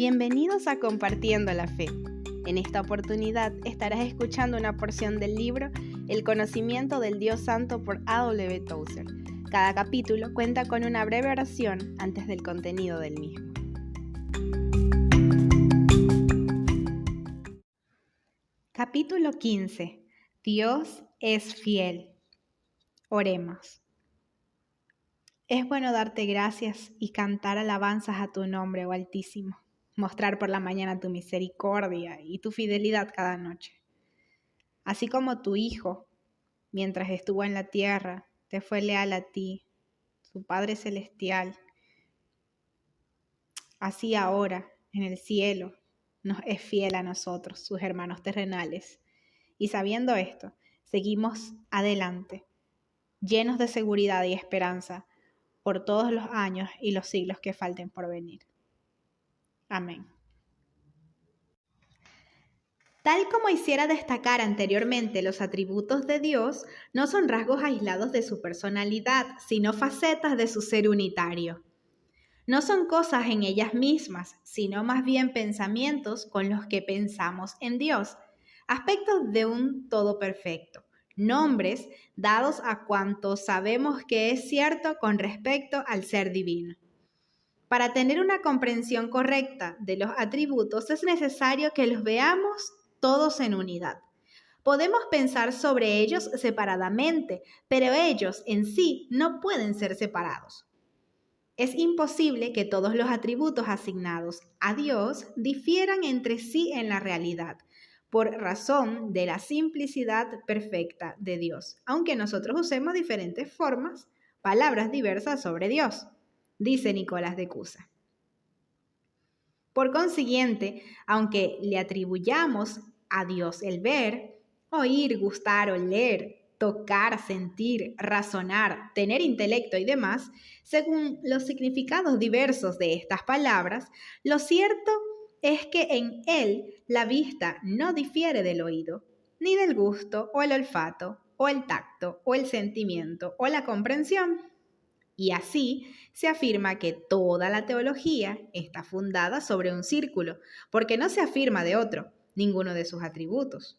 Bienvenidos a Compartiendo la Fe. En esta oportunidad estarás escuchando una porción del libro El conocimiento del Dios Santo por A.W. Tozer. Cada capítulo cuenta con una breve oración antes del contenido del mismo. Capítulo 15. Dios es fiel. Oremos. Es bueno darte gracias y cantar alabanzas a tu nombre, oh Altísimo. Mostrar por la mañana tu misericordia y tu fidelidad cada noche. Así como tu Hijo, mientras estuvo en la tierra, te fue leal a ti, su Padre Celestial, así ahora, en el cielo, nos es fiel a nosotros, sus hermanos terrenales. Y sabiendo esto, seguimos adelante, llenos de seguridad y esperanza, por todos los años y los siglos que falten por venir. Amén. Tal como hiciera destacar anteriormente, los atributos de Dios no son rasgos aislados de su personalidad, sino facetas de su ser unitario. No son cosas en ellas mismas, sino más bien pensamientos con los que pensamos en Dios, aspectos de un todo perfecto, nombres dados a cuanto sabemos que es cierto con respecto al ser divino. Para tener una comprensión correcta de los atributos es necesario que los veamos todos en unidad. Podemos pensar sobre ellos separadamente, pero ellos en sí no pueden ser separados. Es imposible que todos los atributos asignados a Dios difieran entre sí en la realidad, por razón de la simplicidad perfecta de Dios, aunque nosotros usemos diferentes formas, palabras diversas sobre Dios, dice Nicolás de Cusa. Por consiguiente, aunque le atribuyamos a Dios el ver, oír, gustar, oler, tocar, sentir, razonar, tener intelecto y demás, según los significados diversos de estas palabras, lo cierto es que en él la vista no difiere del oído, ni del gusto o el olfato, o el tacto, o el sentimiento, o la comprensión. Y así se afirma que toda la teología está fundada sobre un círculo, porque no se afirma de otro, ninguno de sus atributos.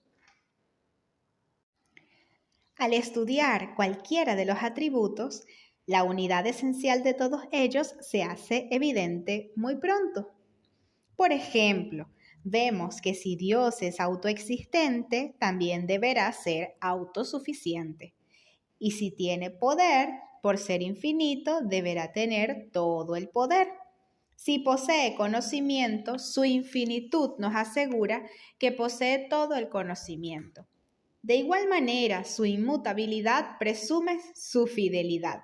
Al estudiar cualquiera de los atributos, la unidad esencial de todos ellos se hace evidente muy pronto. Por ejemplo, vemos que si Dios es autoexistente, también deberá ser autosuficiente. Y si tiene poder, por ser infinito, deberá tener todo el poder. Si posee conocimiento, su infinitud nos asegura que posee todo el conocimiento. De igual manera, su inmutabilidad presume su fidelidad.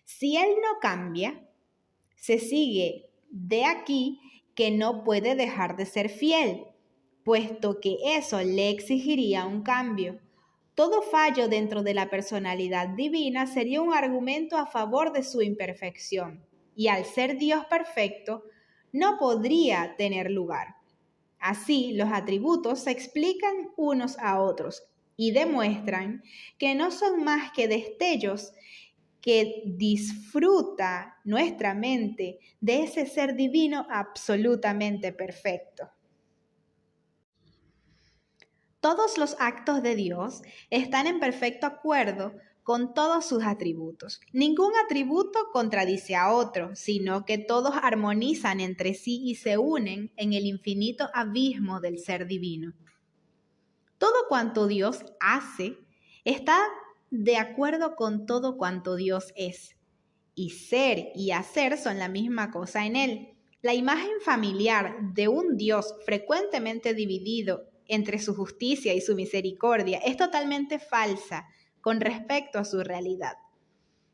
Si él no cambia, se sigue de aquí que no puede dejar de ser fiel, puesto que eso le exigiría un cambio. Todo fallo dentro de la personalidad divina sería un argumento a favor de su imperfección, y al ser Dios perfecto, no podría tener lugar. Así, los atributos se explican unos a otros y demuestran que no son más que destellos que disfruta nuestra mente de ese ser divino absolutamente perfecto. Todos los actos de Dios están en perfecto acuerdo con todos sus atributos. Ningún atributo contradice a otro, sino que todos armonizan entre sí y se unen en el infinito abismo del ser divino. Todo cuanto Dios hace está de acuerdo con todo cuanto Dios es. Y ser y hacer son la misma cosa en él. La imagen familiar de un Dios frecuentemente dividido entre su justicia y su misericordia es totalmente falsa con respecto a su realidad.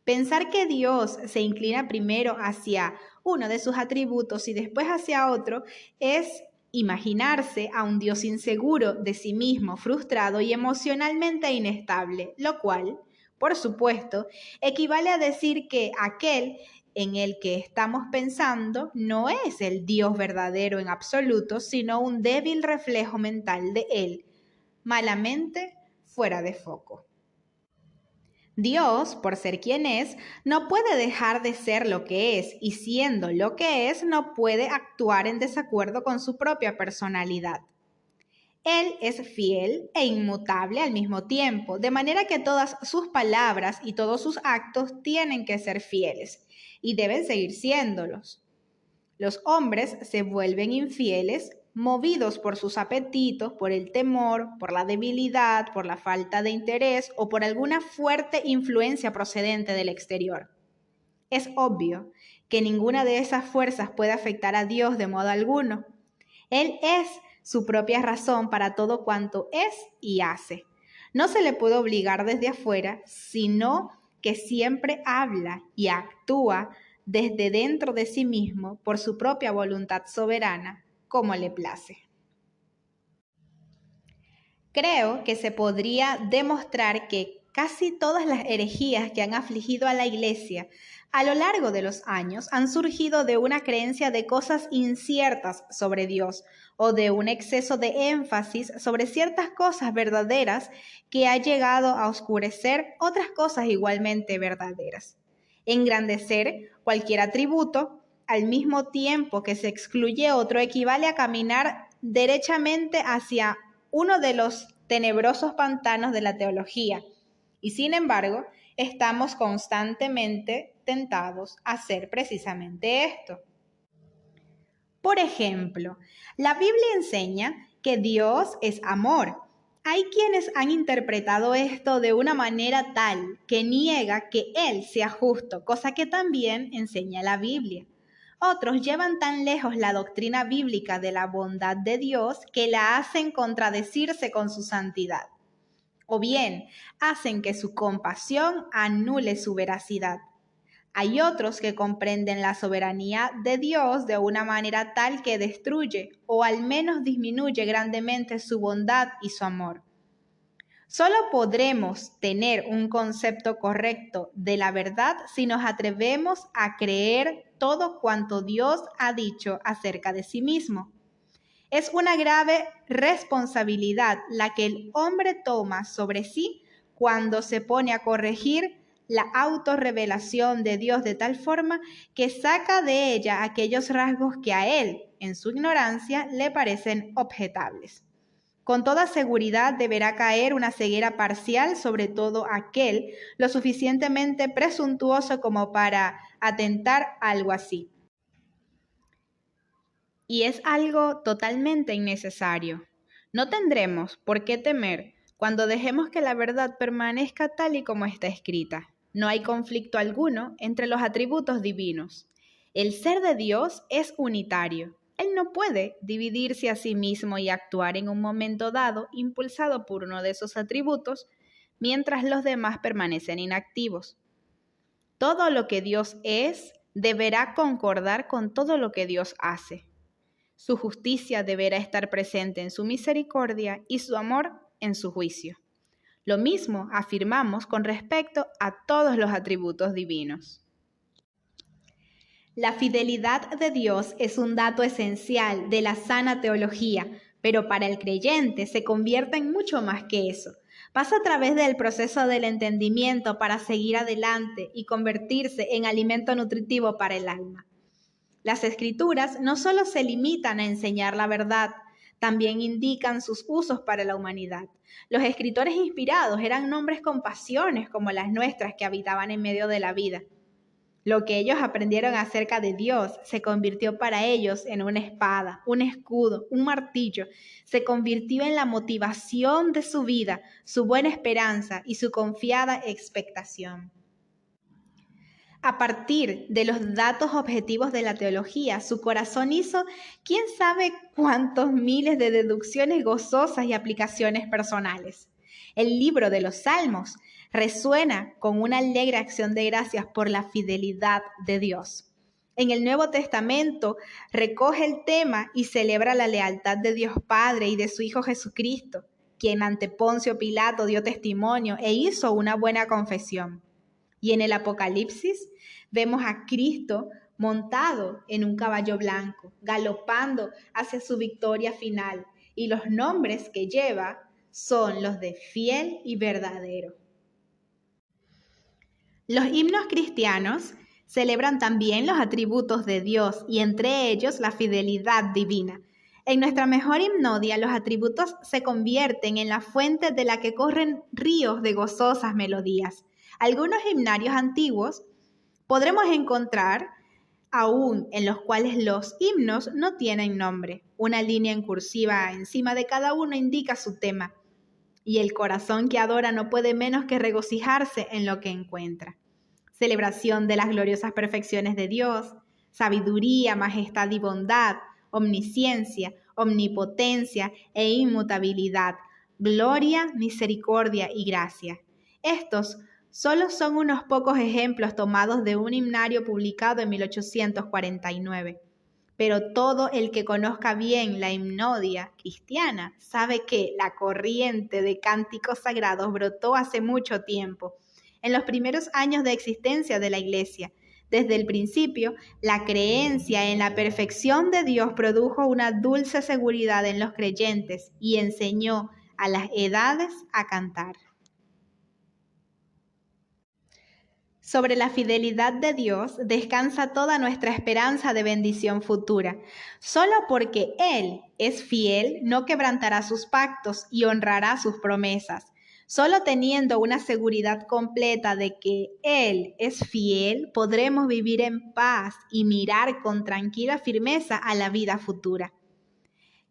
Pensar que Dios se inclina primero hacia uno de sus atributos y después hacia otro es imaginarse a un Dios inseguro de sí mismo, frustrado y emocionalmente inestable, lo cual, por supuesto, equivale a decir que aquel en el que estamos pensando no es el Dios verdadero en absoluto, sino un débil reflejo mental de él, malamente fuera de foco. Dios, por ser quien es, no puede dejar de ser lo que es, y siendo lo que es, no puede actuar en desacuerdo con su propia personalidad. Él es fiel e inmutable al mismo tiempo, de manera que todas sus palabras y todos sus actos tienen que ser fieles y deben seguir siéndolos. Los hombres se vuelven infieles movidos por sus apetitos, por el temor, por la debilidad, por la falta de interés o por alguna fuerte influencia procedente del exterior. Es obvio que ninguna de esas fuerzas puede afectar a Dios de modo alguno. Él es su propia razón para todo cuanto es y hace. No se le puede obligar desde afuera, sino que siempre habla y actúa desde dentro de sí mismo por su propia voluntad soberana, como le place. Creo que se podría demostrar que casi todas las herejías que han afligido a la Iglesia a lo largo de los años han surgido de una creencia de cosas inciertas sobre Dios o de un exceso de énfasis sobre ciertas cosas verdaderas que ha llegado a oscurecer otras cosas igualmente verdaderas. Engrandecer cualquier atributo al mismo tiempo que se excluye otro equivale a caminar derechamente hacia uno de los tenebrosos pantanos de la teología. Y sin embargo, estamos constantemente tentados a hacer precisamente esto. Por ejemplo, la Biblia enseña que Dios es amor. Hay quienes han interpretado esto de una manera tal que niega que Él sea justo, cosa que también enseña la Biblia. Otros llevan tan lejos la doctrina bíblica de la bondad de Dios que la hacen contradecirse con su santidad. O bien, hacen que su compasión anule su veracidad. Hay otros que comprenden la soberanía de Dios de una manera tal que destruye o al menos disminuye grandemente su bondad y su amor. Solo podremos tener un concepto correcto de la verdad si nos atrevemos a creer todo cuanto Dios ha dicho acerca de sí mismo. Es una grave responsabilidad la que el hombre toma sobre sí cuando se pone a corregir la autorrevelación de Dios de tal forma que saca de ella aquellos rasgos que a él, en su ignorancia, le parecen objetables. Con toda seguridad deberá caer una ceguera parcial sobre todo aquel lo suficientemente presuntuoso como para atentar algo así. Y es algo totalmente innecesario. No tendremos por qué temer cuando dejemos que la verdad permanezca tal y como está escrita. No hay conflicto alguno entre los atributos divinos. El ser de Dios es unitario. Él no puede dividirse a sí mismo y actuar en un momento dado impulsado por uno de esos atributos, mientras los demás permanecen inactivos. Todo lo que Dios es deberá concordar con todo lo que Dios hace. Su justicia deberá estar presente en su misericordia y su amor en su juicio. Lo mismo afirmamos con respecto a todos los atributos divinos. La fidelidad de Dios es un dato esencial de la sana teología, pero para el creyente se convierte en mucho más que eso. Pasa a través del proceso del entendimiento para seguir adelante y convertirse en alimento nutritivo para el alma. Las escrituras no solo se limitan a enseñar la verdad, también indican sus usos para la humanidad. Los escritores inspirados eran hombres con pasiones como las nuestras que habitaban en medio de la vida. Lo que ellos aprendieron acerca de Dios se convirtió para ellos en una espada, un escudo, un martillo. Se convirtió en la motivación de su vida, su buena esperanza y su confiada expectación. A partir de los datos objetivos de la teología, su corazón hizo quién sabe cuántos miles de deducciones gozosas y aplicaciones personales. El libro de los Salmos resuena con una alegre acción de gracias por la fidelidad de Dios. En el Nuevo Testamento recoge el tema y celebra la lealtad de Dios Padre y de su Hijo Jesucristo, quien ante Poncio Pilato dio testimonio e hizo una buena confesión. Y en el Apocalipsis vemos a Cristo montado en un caballo blanco, galopando hacia su victoria final. Y los nombres que lleva son los de fiel y verdadero. Los himnos cristianos celebran también los atributos de Dios y entre ellos la fidelidad divina. En nuestra mejor himnodia, los atributos se convierten en la fuente de la que corren ríos de gozosas melodías. Algunos himnarios antiguos podremos encontrar aún en los cuales los himnos no tienen nombre. Una línea en cursiva encima de cada uno indica su tema, y el corazón que adora no puede menos que regocijarse en lo que encuentra. Celebración de las gloriosas perfecciones de Dios, sabiduría, majestad y bondad, omnisciencia, omnipotencia e inmutabilidad, gloria, misericordia y gracia. Estos solo son unos pocos ejemplos tomados de un himnario publicado en 1849. Pero todo el que conozca bien la himnodia cristiana sabe que la corriente de cánticos sagrados brotó hace mucho tiempo, en los primeros años de existencia de la Iglesia. Desde el principio, la creencia en la perfección de Dios produjo una dulce seguridad en los creyentes y enseñó a las edades a cantar. Sobre la fidelidad de Dios descansa toda nuestra esperanza de bendición futura. Solo porque Él es fiel, no quebrantará sus pactos y honrará sus promesas. Solo teniendo una seguridad completa de que Él es fiel, podremos vivir en paz y mirar con tranquila firmeza a la vida futura.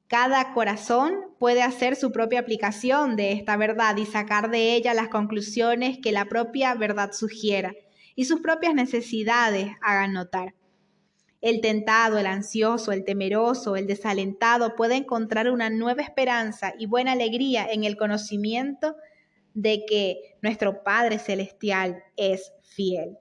Cada corazón puede hacer su propia aplicación de esta verdad y sacar de ella las conclusiones que la propia verdad sugiera y sus propias necesidades hagan notar. El tentado, el ansioso, el temeroso, el desalentado puede encontrar una nueva esperanza y buena alegría en el conocimiento de que nuestro Padre Celestial es fiel.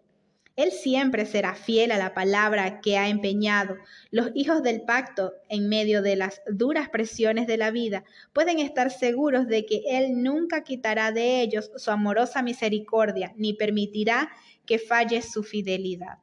Él siempre será fiel a la palabra que ha empeñado. Los hijos del pacto, en medio de las duras presiones de la vida, pueden estar seguros de que Él nunca quitará de ellos su amorosa misericordia, ni permitirá que falle su fidelidad.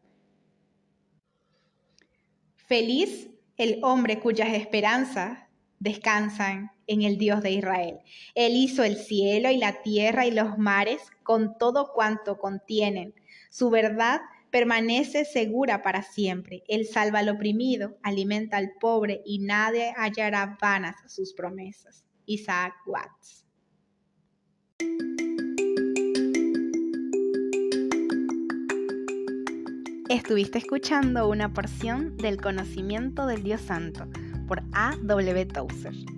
Feliz el hombre cuyas esperanzas descansan en el Dios de Israel. Él hizo el cielo y la tierra y los mares con todo cuanto contienen. Su verdad permanece segura para siempre. Él salva al oprimido, alimenta al pobre y nadie hallará vanas sus promesas. Isaac Watts. Estuviste escuchando una porción del conocimiento del Dios Santo por A. W. Tozer.